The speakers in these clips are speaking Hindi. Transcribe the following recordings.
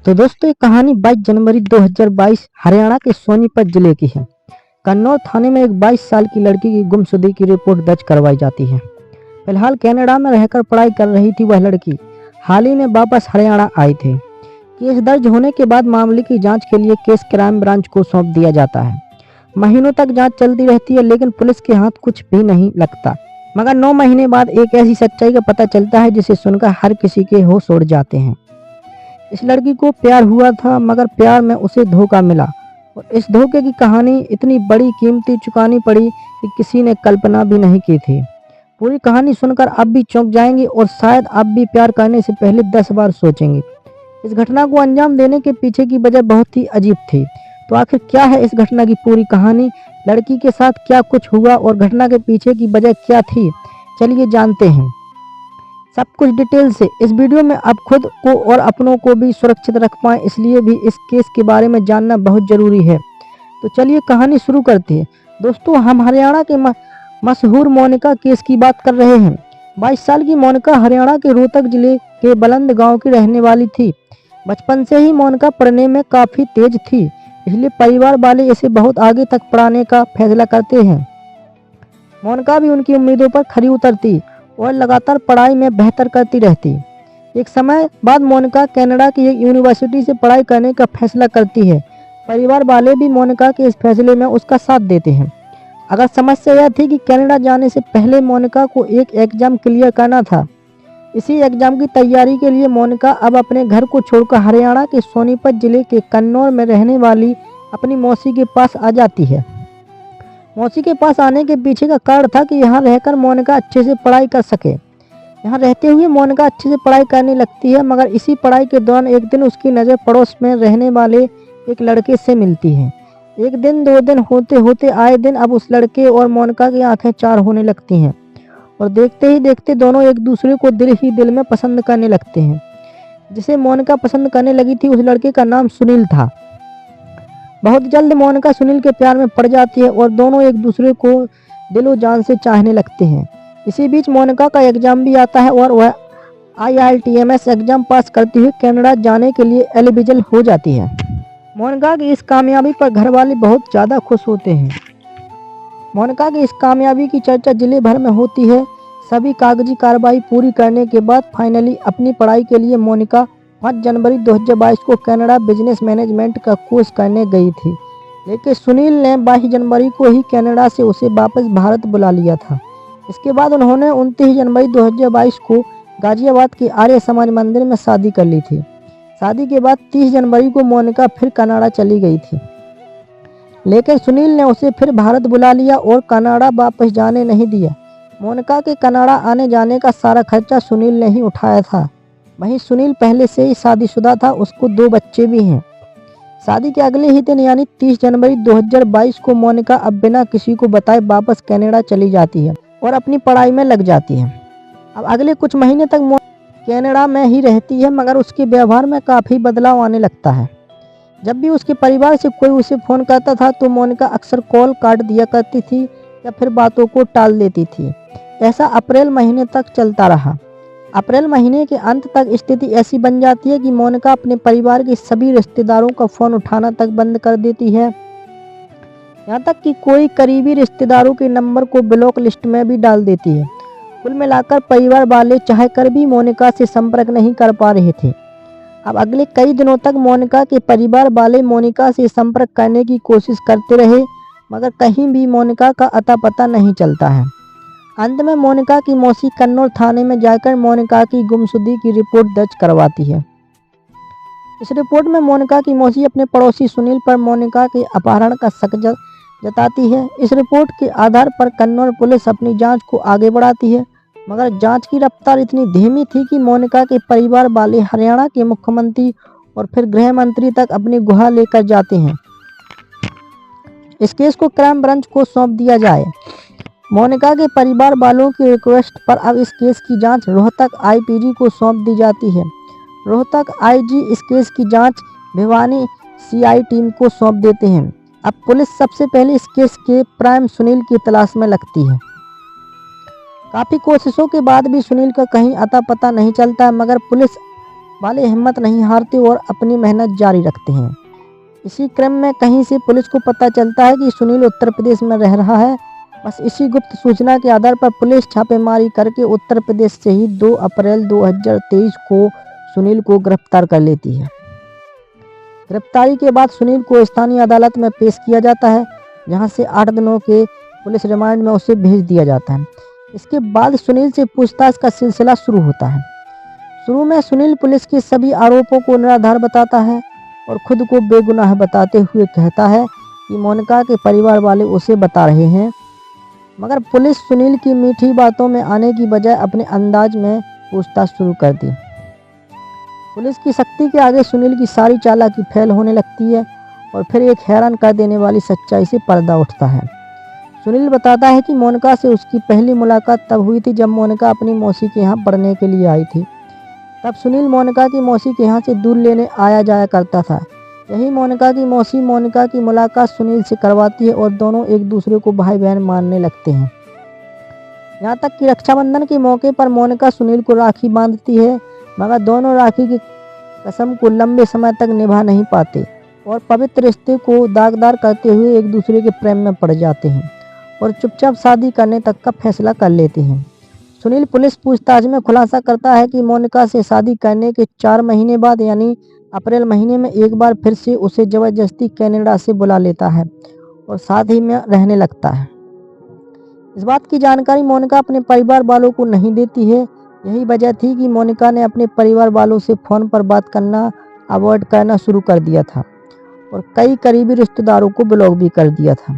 तो दोस्तों, ये कहानी 22 जनवरी 2022 हरियाणा के सोनीपत जिले की है। कन्नौज थाने में एक 22 साल की लड़की की गुमशुदगी की रिपोर्ट दर्ज करवाई जाती है। फिलहाल कनाडा में रहकर पढ़ाई कर रही थी वह लड़की हाल ही में वापस हरियाणा आई थी। केस दर्ज होने के बाद मामले की जांच के लिए केस क्राइम ब्रांच को सौंप दिया जाता है। महीनों तक जांच चलती रहती है, लेकिन पुलिस के हाथ कुछ भी नहीं लगता। मगर 9 महीने बाद एक ऐसी सच्चाई का पता चलता है जिसे सुनकर हर किसी के होश उड़ जाते हैं। इस लड़की को प्यार हुआ था, मगर प्यार में उसे धोखा मिला और इस धोखे की कहानी इतनी बड़ी कीमती चुकानी पड़ी कि किसी ने कल्पना भी नहीं की थी। पूरी कहानी सुनकर आप भी चौंक जाएंगे और शायद आप भी प्यार करने से पहले 10 बार सोचेंगे। इस घटना को अंजाम देने के पीछे की वजह बहुत ही अजीब थी। तो आखिर क्या है इस घटना की पूरी कहानी, लड़की के साथ क्या कुछ हुआ और घटना के पीछे की वजह क्या थी, चलिए जानते हैं सब कुछ डिटेल से। इस वीडियो में आप खुद को और अपनों को भी सुरक्षित रख पाएं, इसलिए भी इस केस के बारे में जानना बहुत ज़रूरी है। तो चलिए कहानी शुरू करते हैं। दोस्तों, हम हरियाणा के मशहूर मोनिका केस की बात कर रहे हैं। 22 साल की मोनिका हरियाणा के रोहतक जिले के बलंद गांव की रहने वाली थी। बचपन से ही मोनिका पढ़ने में काफ़ी तेज थी, इसलिए परिवार वाले इसे बहुत आगे तक पढ़ाने का फैसला करते हैं। मोनिका भी उनकी उम्मीदों पर खरी उतरती और लगातार पढ़ाई में बेहतर करती रहती। एक समय बाद मोनिका कनाडा की एक यूनिवर्सिटी से पढ़ाई करने का फैसला करती है। परिवार वाले भी मोनिका के इस फैसले में उसका साथ देते हैं। अगर समस्या यह थी कि कनाडा जाने से पहले मोनिका को एक एग्ज़ाम क्लियर करना था। इसी एग्ज़ाम की तैयारी के लिए मोनिका अब अपने घर को छोड़कर हरियाणा के सोनीपत जिले के कन्नौज में रहने वाली अपनी मौसी के पास आ जाती है। मौसी के पास आने के पीछे का कारण था कि यहाँ रहकर मोनिका अच्छे से पढ़ाई कर सके। यहाँ रहते हुए मोनिका अच्छे से पढ़ाई करने लगती है, मगर इसी पढ़ाई के दौरान एक दिन उसकी नज़र पड़ोस में रहने वाले एक लड़के से मिलती है। एक दिन 2 दिन होते होते आए दिन अब उस लड़के और मोनिका की आंखें चार होने लगती हैं और देखते ही देखते दोनों एक दूसरे को दिल ही दिल में पसंद करने लगते हैं। जिसे मोनिका पसंद करने लगी थी उस लड़के का नाम सुनील था। बहुत जल्द मोनिका सुनील के प्यार में पड़ जाती है और दोनों एक दूसरे को दिलो जान से चाहने लगते हैं। इसी बीच मोनिका का एग्ज़ाम भी आता है और वह IELTS एग्ज़ाम पास करती हुई कनाडा जाने के लिए एलिजिबल हो जाती है। मोनिका की इस कामयाबी पर घर वाले बहुत ज़्यादा खुश होते हैं। मोनिका की इस कामयाबी की चर्चा जिले भर में होती है। सभी कागजी कार्रवाई पूरी करने के बाद फाइनली अपनी पढ़ाई के लिए मोनिका 5 जनवरी 2022 को कनाडा बिजनेस मैनेजमेंट का कोर्स करने गई थी, लेकिन सुनील ने 22 जनवरी को ही कनाडा से उसे वापस भारत बुला लिया था। इसके बाद उन्होंने 29 जनवरी 2022 को गाजियाबाद के आर्य समाज मंदिर में शादी कर ली थी। शादी के बाद 30 जनवरी को मोनिका फिर कनाडा चली गई थी, लेकिन सुनील ने उसे फिर भारत बुला लिया और कनाडा वापस जाने नहीं दिया। मोनिका के कनाडा आने जाने का सारा खर्चा सुनील ने ही उठाया था। वहीं सुनील पहले से ही शादीशुदा था, उसको 2 बच्चे भी हैं। शादी के अगले ही दिन यानी 30 जनवरी 2022 को मोनिका अब बिना किसी को बताए वापस कनाडा चली जाती है और अपनी पढ़ाई में लग जाती है। अब अगले कुछ महीने तक कनाडा में ही रहती है, मगर उसके व्यवहार में काफ़ी बदलाव आने लगता है। जब भी उसके परिवार से कोई उसे फ़ोन करता था तो मोनिका अक्सर कॉल काट दिया करती थी या फिर बातों को टाल देती थी। ऐसा अप्रैल महीने तक चलता रहा। अप्रैल महीने के अंत तक स्थिति ऐसी बन जाती है कि मोनिका अपने परिवार के सभी रिश्तेदारों का फ़ोन उठाना तक बंद कर देती है। यहाँ तक कि कोई करीबी रिश्तेदारों के नंबर को ब्लॉक लिस्ट में भी डाल देती है। कुल मिलाकर परिवार वाले चाह कर भी मोनिका से संपर्क नहीं कर पा रहे थे। अब अगले कई दिनों तक मोनिका के परिवार वाले मोनिका से संपर्क करने की कोशिश करते रहे, मगर कहीं भी मोनिका का अता पता नहीं चलता है। अंत में मोनिका की मौसी कन्नौज थाने में जाकर मोनिका की गुमशुदगी की रिपोर्ट दर्ज करवाती है। इस रिपोर्ट में मोनिका की मौसी अपने पड़ोसी सुनील पर मोनिका के अपहरण का शक जताती है। इस रिपोर्ट के आधार पर कन्नौज पुलिस अपनी जांच को आगे बढ़ाती है, मगर जांच की रफ्तार इतनी धीमी थी कि मोनिका के परिवार वाले हरियाणा के मुख्यमंत्री और फिर गृह मंत्री तक अपनी गुहार लेकर जाते हैं। इस केस को क्राइम ब्रांच को सौंप दिया जाए। मोनिका के परिवार वालों की रिक्वेस्ट पर अब इस केस की जांच रोहतक IPG को सौंप दी जाती है। रोहतक IG इस केस की जांच भिवानी CI टीम को सौंप देते हैं। अब पुलिस सबसे पहले इस केस के प्राइम सुनील की तलाश में लगती है। काफ़ी कोशिशों के बाद भी सुनील का कहीं अता पता नहीं चलता, मगर पुलिस वाले हिम्मत नहीं हारते और अपनी मेहनत जारी रखते हैं। इसी क्रम में कहीं से पुलिस को पता चलता है कि सुनील उत्तर प्रदेश में रह रहा है। बस इसी गुप्त सूचना के आधार पर पुलिस छापेमारी करके उत्तर प्रदेश से ही 2 अप्रैल 2023 को सुनील को गिरफ्तार कर लेती है। गिरफ्तारी के बाद सुनील को स्थानीय अदालत में पेश किया जाता है, जहां से 8 दिनों के पुलिस रिमांड में उसे भेज दिया जाता है। इसके बाद सुनील से पूछताछ का सिलसिला शुरू होता है। शुरू में सुनील पुलिस के सभी आरोपों को निराधार बताता है और खुद को बेगुनाह बताते हुए कहता है कि मोनिका के परिवार वाले उसे बता रहे हैं। मगर पुलिस सुनील की मीठी बातों में आने की बजाय अपने अंदाज में पूछताछ शुरू कर दी। पुलिस की सख्ती के आगे सुनील की सारी चालाकी फेल होने लगती है और फिर एक हैरान कर देने वाली सच्चाई से पर्दा उठता है। सुनील बताता है कि मोनिका से उसकी पहली मुलाकात तब हुई थी जब मोनिका अपनी मौसी के यहाँ पढ़ने के लिए आई थी। तब सुनील मोनिका की मौसी के यहाँ से दूध लेने आया जाया करता था। यही मोनिका की मौसी मोनिका की मुलाकात सुनील से करवाती है और दोनों एक दूसरे को भाई बहन मानने लगते हैं। यहाँ तक कि रक्षाबंधन के मौके पर मोनिका सुनील को राखी बांधती है, मगर दोनों राखी की कसम को लंबे समय तक निभा नहीं पाते और पवित्र रिश्ते को दागदार करते हुए एक दूसरे के प्रेम में पड़ जाते हैं और चुपचाप शादी करने तक का फैसला कर लेते हैं। सुनील पुलिस पूछताछ में खुलासा करता है कि मोनिका से शादी करने के 4 महीने बाद यानी अप्रैल महीने में एक बार फिर से उसे जबरदस्ती कनाडा से बुला लेता है और साथ ही में रहने लगता है। इस बात की जानकारी मोनिका अपने परिवार वालों को नहीं देती है। यही वजह थी कि मोनिका ने अपने परिवार वालों से फ़ोन पर बात करना अवॉइड करना शुरू कर दिया था और कई करीबी रिश्तेदारों को ब्लॉक भी कर दिया था।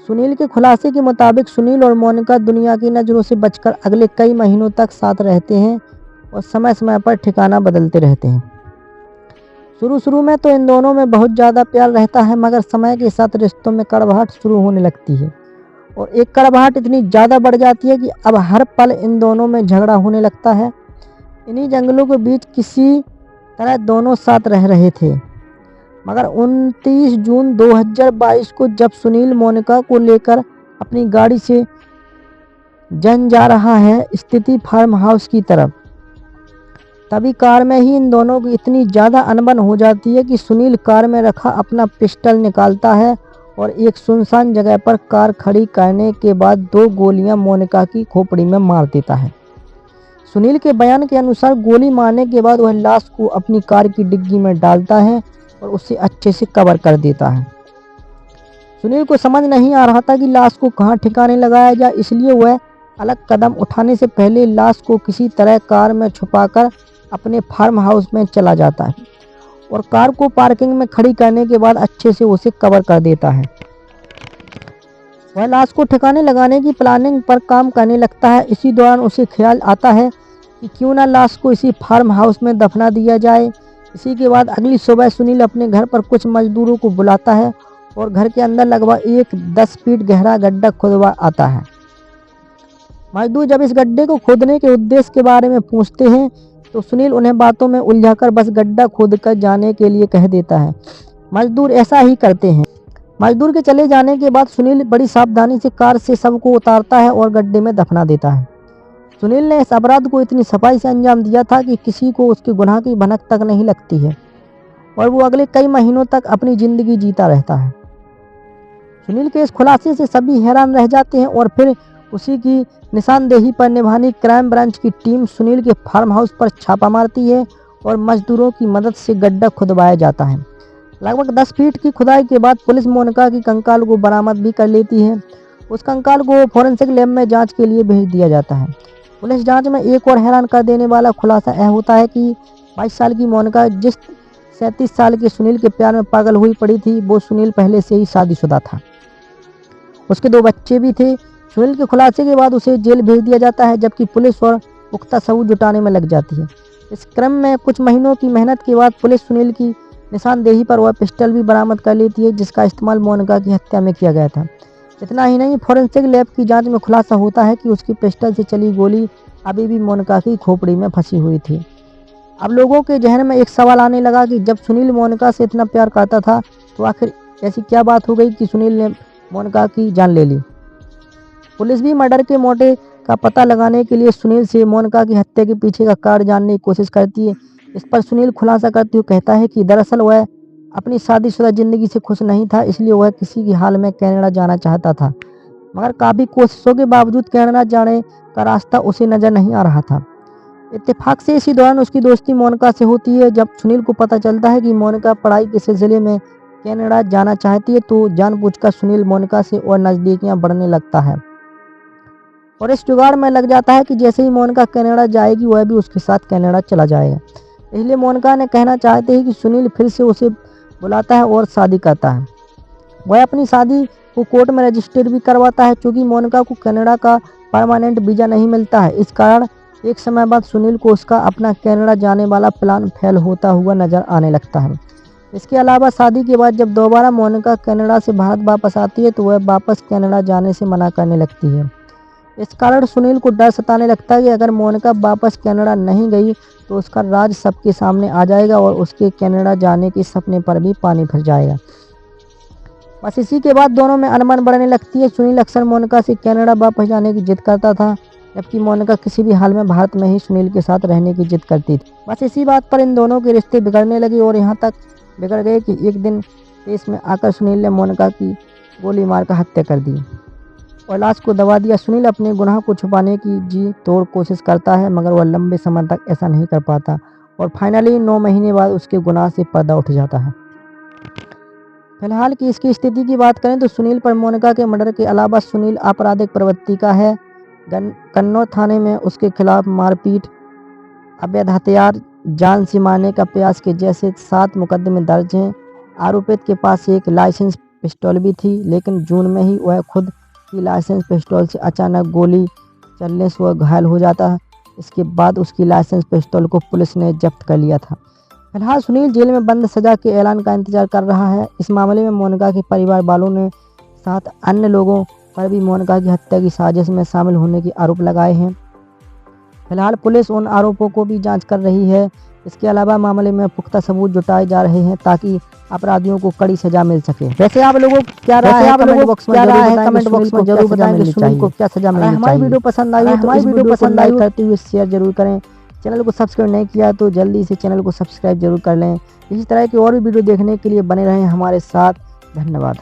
सुनील के खुलासे के मुताबिक सुनील और मोनिका दुनिया की नज़रों से बचकर अगले कई महीनों तक साथ रहते हैं और समय समय पर ठिकाना बदलते रहते हैं। शुरू में तो इन दोनों में बहुत ज़्यादा प्यार रहता है, मगर समय के साथ रिश्तों में कड़वाहट शुरू होने लगती है और एक कड़वाहट इतनी ज़्यादा बढ़ जाती है कि अब हर पल इन दोनों में झगड़ा होने लगता है। इन्हीं जंगलों के बीच किसी तरह दोनों साथ रह रहे थे, मगर 29 जून 2022 को जब सुनील मोनिका को लेकर अपनी गाड़ी से जा रहा है स्थिति फार्म हाउस की तरफ, तभी कार में ही इन दोनों की इतनी ज़्यादा अनबन हो जाती है कि सुनील कार में रखा अपना पिस्टल निकालता है और एक सुनसान जगह पर कार खड़ी करने के बाद 2 गोलियां मोनिका की खोपड़ी में मार देता है। सुनील के बयान के अनुसार गोली मारने के बाद वह लाश को अपनी कार की डिग्गी में डालता है और उसे अच्छे से कवर कर देता है। सुनील को समझ नहीं आ रहा था कि लाश को कहां ठिकाने लगाया जाए, इसलिए वह अलग कदम उठाने से पहले लाश को किसी तरह कार में छुपाकर अपने फार्म हाउस में चला जाता है और कार को पार्किंग में खड़ी करने के बाद अच्छे से उसे कवर कर देता है। वह लाश को ठिकाने लगाने की प्लानिंग पर काम करने लगता है। इसी दौरान उसे ख्याल आता है कि क्यों ना लाश को इसी फार्म हाउस में दफना दिया जाए। इसी के बाद अगली सुबह सुनील अपने घर पर कुछ मजदूरों को बुलाता है और घर के अंदर लगभग एक 10 फीट गहरा गड्ढा खुदवा आता है। मजदूर जब इस गड्ढे को खोदने के उद्देश्य के बारे में पूछते हैं तो सुनील उन्हें बातों में उलझाकर बस गड्ढा खोदकर जाने के लिए कह देता है। मजदूर ऐसा ही करते हैं। मजदूर के चले जाने के बाद सुनील बड़ी सावधानी से कार से सबको उतारता है और गड्ढे में दफना देता है। सुनील ने इस अपराध को इतनी सफाई से अंजाम दिया था कि किसी को उसके गुनाह की भनक तक नहीं लगती है और वो अगले कई महीनों तक अपनी ज़िंदगी जीता रहता है। सुनील के इस खुलासे से सभी हैरान रह जाते हैं और फिर उसी की निशानदेही पर निभानी क्राइम ब्रांच की टीम सुनील के फार्म हाउस पर छापा मारती है और मजदूरों की मदद से गड्ढा खुदवाया जाता है। लगभग 10 फीट की खुदाई के बाद पुलिस मोनिका की कंकाल को बरामद भी कर लेती है। उस कंकाल को फॉरेंसिक लैब में जांच के लिए भेज दिया जाता है। पुलिस जांच में एक और हैरान कर देने वाला खुलासा यह होता है कि 22 साल की मोनिका जिस 37 साल के सुनील के प्यार में पागल हुई पड़ी थी, वो सुनील पहले से ही शादीशुदा था। उसके 2 बच्चे भी थे। सुनील के खुलासे के बाद उसे जेल भेज दिया जाता है, जबकि पुलिस और पुख्ता सबूत जुटाने में लग जाती है। इस क्रम में कुछ महीनों की मेहनत के बाद पुलिस सुनील की निशानदेही पर वह पिस्टल भी बरामद कर लेती है जिसका इस्तेमाल मोनिका की हत्या में किया गया था। इतना ही नहीं, फॉरेंसिक लैब की जांच में खुलासा होता है कि उसकी पिस्टल से चली गोली अभी भी मोनिका की खोपड़ी में फंसी हुई थी। अब लोगों के जहन में एक सवाल आने लगा कि जब सुनील मोनिका से इतना प्यार करता था तो आखिर ऐसी क्या बात हो गई कि सुनील ने मोनिका की जान ले ली। पुलिस भी मर्डर के मोटिव का पता लगाने के लिए सुनील से मोनिका की हत्या के पीछे का कारण जानने की कोशिश करती है, इस पर सुनील खुलासा करते हुए कहता है कि दरअसल वह अपनी शादीशुदा ज़िंदगी से खुश नहीं था, इसलिए वह किसी भी हाल में कनाडा जाना चाहता था, मगर काफ़ी कोशिशों के बावजूद कनाडा जाने का रास्ता उसे नज़र नहीं आ रहा था। इत्तेफाक से इसी दौरान उसकी दोस्ती मोनिका से होती है। जब सुनील को पता चलता है कि मोनिका पढ़ाई के सिलसिले में कनाडा जाना चाहती है, तो जानबूझकर सुनील मोनिका से और नज़दीकियाँ बढ़ने लगता है और इस जुगाड़ में लग जाता है कि जैसे ही मोनिका कनाडा जाएगी, वह भी उसके साथ कनाडा चला जाएगा। इसलिए मोनिका ने कहना चाहते हैं कि सुनील फिर से उसे बुलाता है और शादी करता है। वह अपनी शादी को कोर्ट में रजिस्टर भी करवाता है, क्योंकि मोनिका को कनाडा का परमानेंट वीज़ा नहीं मिलता है। इस कारण एक समय बाद सुनील को उसका अपना कनाडा जाने वाला प्लान फेल होता हुआ नज़र आने लगता है। इसके अलावा शादी के बाद जब दोबारा मोनिका कनाडा से भारत वापस आती है, तो वह वापस कनाडा जाने से मना करने लगती है। इस कारण सुनील को डर सताने लगता है कि अगर मोनिका वापस कनाडा नहीं गई, तो उसका राज सबके सामने आ जाएगा और उसके कनाडा जाने के सपने पर भी पानी फिर जाएगा। बस इसी के बाद दोनों में अनबन बढ़ने लगती है। सुनील अक्सर मोनिका से कनाडा वापस जाने की जिद करता था, जबकि मोनिका किसी भी हाल में भारत में ही सुनील के साथ रहने की जिद करती थी। बस इसी बात पर इन दोनों के रिश्ते बिगड़ने लगे और यहाँ तक बिगड़ गए कि एक दिन देश में आकर सुनील ने मोनिका की गोली मारकर हत्या कर दी और लाश को दबा दिया। सुनील अपने गुनाह को छुपाने की जी तोड़ कोशिश करता है, मगर वह लंबे समय तक ऐसा नहीं कर पाता और फाइनली 9 महीने बाद उसके गुनाह से पर्दा उठ जाता है। फिलहाल की इसकी स्थिति की बात करें तो सुनील पर मोनिका के मर्डर के अलावा सुनील आपराधिक प्रवृत्ति का है। कन्नौज थाने में उसके खिलाफ मारपीट, अवैध हथियार, जान से मारने का प्रयास के जैसे 7 मुकदमे दर्ज हैं। आरोपित के पास एक लाइसेंस पिस्तौल भी थी, लेकिन जून में ही वह खुद की लाइसेंस पिस्तौल से अचानक गोली चलने से वह घायल हो जाता है। इसके बाद उसकी लाइसेंस पिस्तौल को पुलिस ने जब्त कर लिया था। फिलहाल सुनील जेल में बंद सजा के ऐलान का इंतजार कर रहा है। इस मामले में मोनिका के परिवार वालों ने साथ अन्य लोगों पर भी मोनिका की हत्या की साजिश में शामिल होने के आरोप लगाए हैं। फिलहाल पुलिस उन आरोपों को भी जांच कर रही है। इसके अलावा मामले में पुख्ता सबूत जुटाए जा रहे हैं ताकि अपराधियों को कड़ी सजा मिल सके। वैसे आप लोगों को क्या राय है कमेंट बॉक्स में जरूर बताएं कि सुनील को क्या सजा मिलनी चाहिए। हमारी वीडियो पसंद आई तो इस वीडियो को लाइक करते हुए शेयर जरूर करें। चैनल को सब्सक्राइब नहीं किया तो जल्दी से चैनल को सब्सक्राइब जरूर कर लें। इसी तरह की और भी वीडियो देखने के लिए बने रहें हमारे साथ। धन्यवाद।